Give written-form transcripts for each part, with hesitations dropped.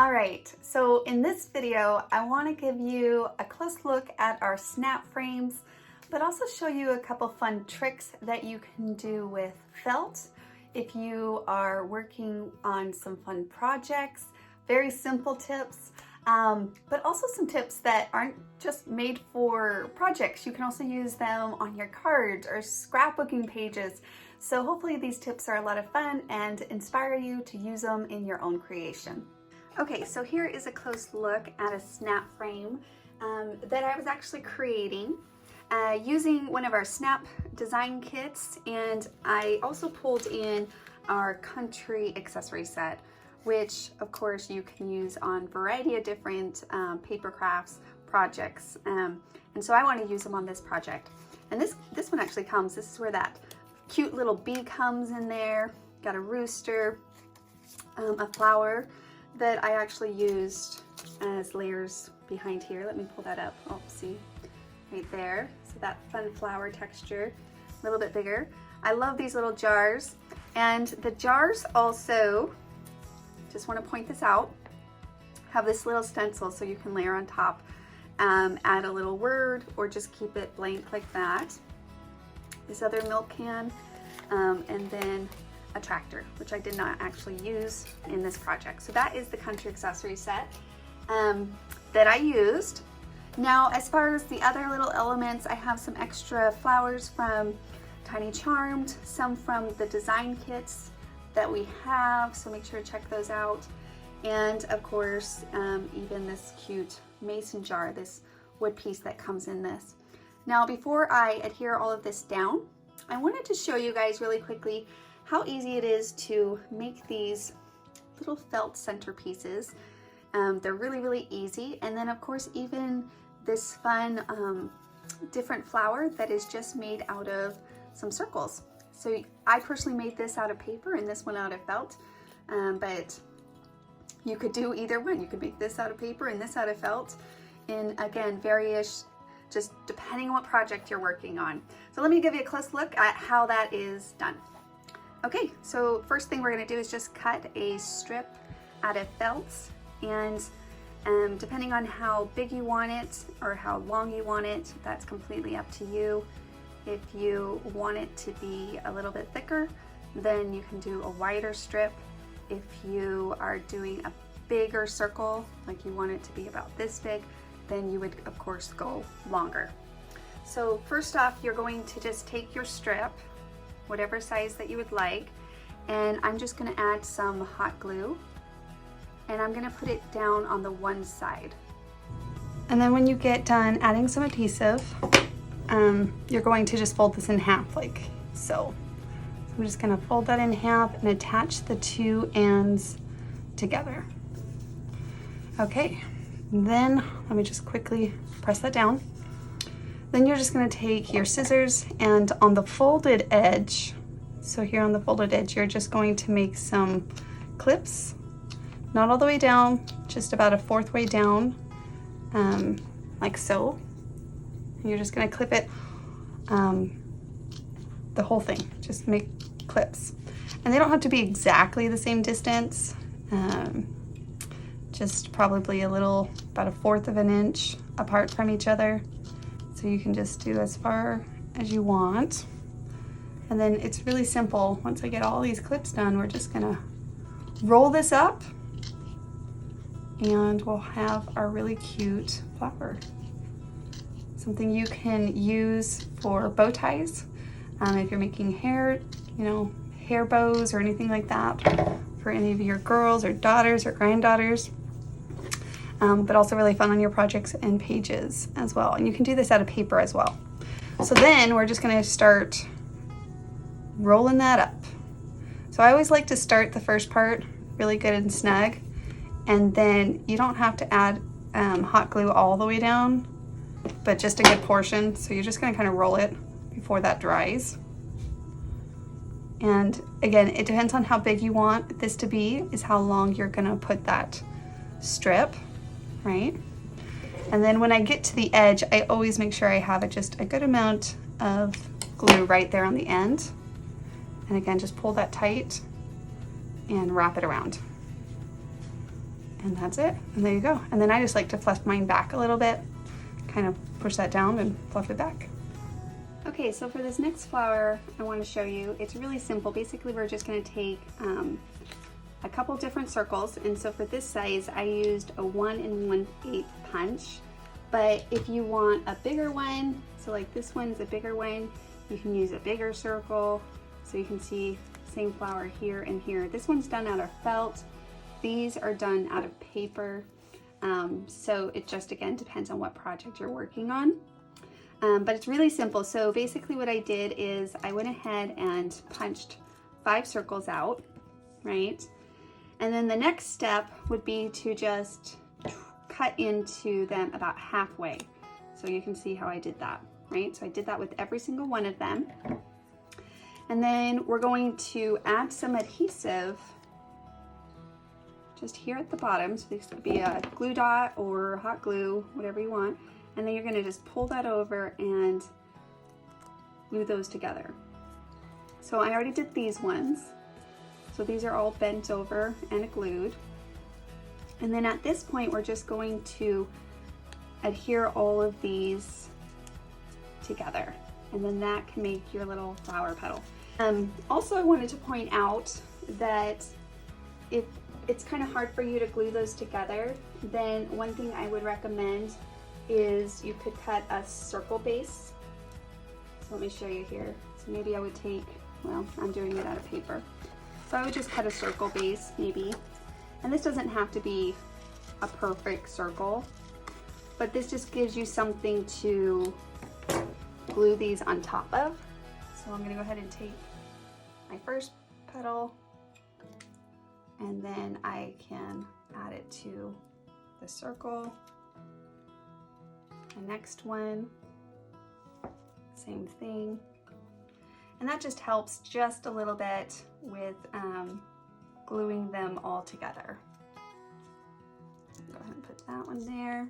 All right, so in this video, I want to give you a close look at our snap frames, but also show you a couple fun tricks that you can do with felt if you are working on some fun projects. Very simple tips, but also some tips that aren't just made for projects. You can also use them on your cards or scrapbooking pages. So hopefully these tips are a lot of fun and inspire you to use them in your own creation. Okay, so here is a close look at a snap frame that I was actually creating using one of our snap design kits, and I also pulled in our country accessory set, which of course you can use on a variety of different paper crafts projects, and so I want to use them on this project. And this one actually comes, this is where that cute little bee comes in there, got a rooster, a flower that I actually used as layers behind here. Let me pull that up. Oh, see, right there. So that fun flower texture, a little bit bigger. I love these little jars. And the jars also, just want to point this out, have this little stencil so you can layer on top, add a little word, or just keep it blank like that. This other milk can, and then a tractor, which I did not actually use in this project. So that is the country accessory set that I used. Now, as far as the other little elements, I have some extra flowers from Tiny Charmed, some from the design kits that we have, so make sure to check those out. And of course, even this cute mason jar, this wood piece that comes in this. Now, before I adhere all of this down, I wanted to show you guys really quickly how easy it is to make these little felt centerpieces. They're really, really easy. And then of course, even this fun different flower that is just made out of some circles. So I personally made this out of paper and this one out of felt, but you could do either one. You could make this out of paper and this out of felt, and again, various, just depending on what project you're working on. So let me give you a close look at how that is done. Okay, so first thing we're going to do is just cut a strip out of felt, and depending on how big you want it or how long you want it, that's completely up to you. If you want it to be a little bit thicker, then you can do a wider strip. If you are doing a bigger circle, like you want it to be about this big, then you would of course go longer. So first off, you're going to just take your strip, whatever size that you would like, and I'm just going to add some hot glue, and I'm going to put it down on the one side. And then when you get done adding some adhesive, you're going to just fold this in half like so. I'm just going to fold that in half and attach the two ends together. Okay, then let me just quickly press that down. Then you're just going to take your scissors, and on the folded edge, so here on the folded edge, you're just going to make some clips, not all the way down, just about a 1/4 way down, like so. And you're just going to clip it, the whole thing, just make clips. And they don't have to be exactly the same distance, just probably a little, about a 1/4 of an inch apart from each other. So you can just do as far as you want. And then it's really simple. Once I get all these clips done, we're just gonna roll this up and we'll have our really cute flower. Something you can use for bow ties. If you're making hair, hair bows or anything like that for any of your girls or daughters or granddaughters. But also really fun on your projects and pages as well. And you can do this out of paper as well. So then we're just gonna start rolling that up. So I always like to start the first part really good and snug, and then you don't have to add hot glue all the way down, but just a good portion. So you're just gonna kind of roll it before that dries. And again, it depends on how big you want this to be, is how long you're gonna put that strip. Right? And then when I get to the edge, I always make sure I have just a good amount of glue right there on the end. And again, just pull that tight and wrap it around. And that's it, and there you go. And then I just like to fluff mine back a little bit, kind of push that down and fluff it back. Okay, so for this next flower I want to show you, it's really simple. Basically we're just going to take a couple different circles, and so for this size I used a 1 1/8 punch, but if you want a bigger one, so like this one's a bigger one, you can use a bigger circle. So you can see same flower here and here. This one's done out of felt. These are done out of paper. So it just, again, depends on what project you're working on. But it's really simple. So basically what I did is I went ahead and punched 5 circles out, right? And then the next step would be to just cut into them about halfway. So you can see how I did that, right? So I did that with every single one of them. And then we're going to add some adhesive just here at the bottom. So this could be a glue dot or hot glue, whatever you want. And then you're gonna just pull that over and glue those together. So I already did these ones. So these are all bent over and glued. And then at this point, we're just going to adhere all of these together. And then that can make your little flower petal. Also, I wanted to point out that if it's kind of hard for you to glue those together, then one thing I would recommend is you could cut a circle base. So let me show you here. So maybe I would take, well, I'm doing it out of paper. So I would just cut a circle base maybe. And this doesn't have to be a perfect circle, but this just gives you something to glue these on top of. So I'm gonna go ahead and take my first petal, and then I can add it to the circle. The next one, same thing. And that just helps just a little bit with gluing them all together. Go ahead and put that one there.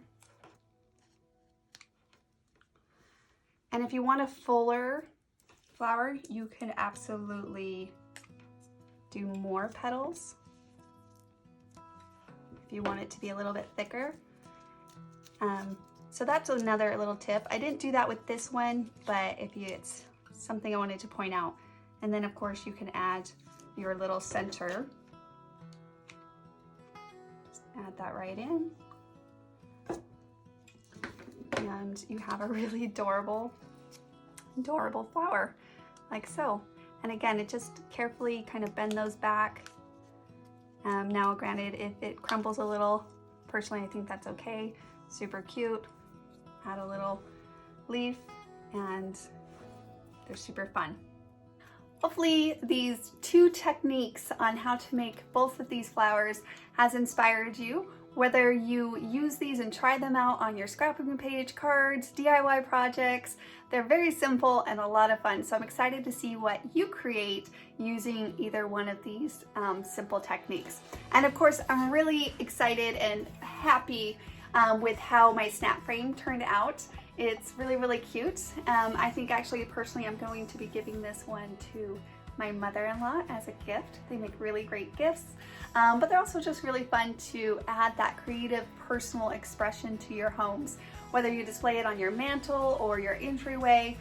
And if you want a fuller flower, you can absolutely do more petals. If you want it to be a little bit thicker. So that's another little tip. I didn't do that with this one, but it's something I wanted to point out. And then of course you can add your little center. Just add that right in. And you have a really adorable flower, like so. And again, it just carefully kind of bend those back. Now granted, if it crumbles a little, personally I think that's okay. Super cute. Add a little leaf and they're super fun. Hopefully these 2 techniques on how to make both of these flowers has inspired you. Whether you use these and try them out on your scrapbooking page, cards, DIY projects, they're very simple and a lot of fun. So I'm excited to see what you create using either one of these simple techniques. And of course, I'm really excited and happy with how my snap frame turned out. It's really, really cute. I think actually, personally, I'm going to be giving this one to my mother-in-law as a gift. They make really great gifts, but they're also just really fun to add that creative personal expression to your homes. Whether you display it on your mantle or your entryway,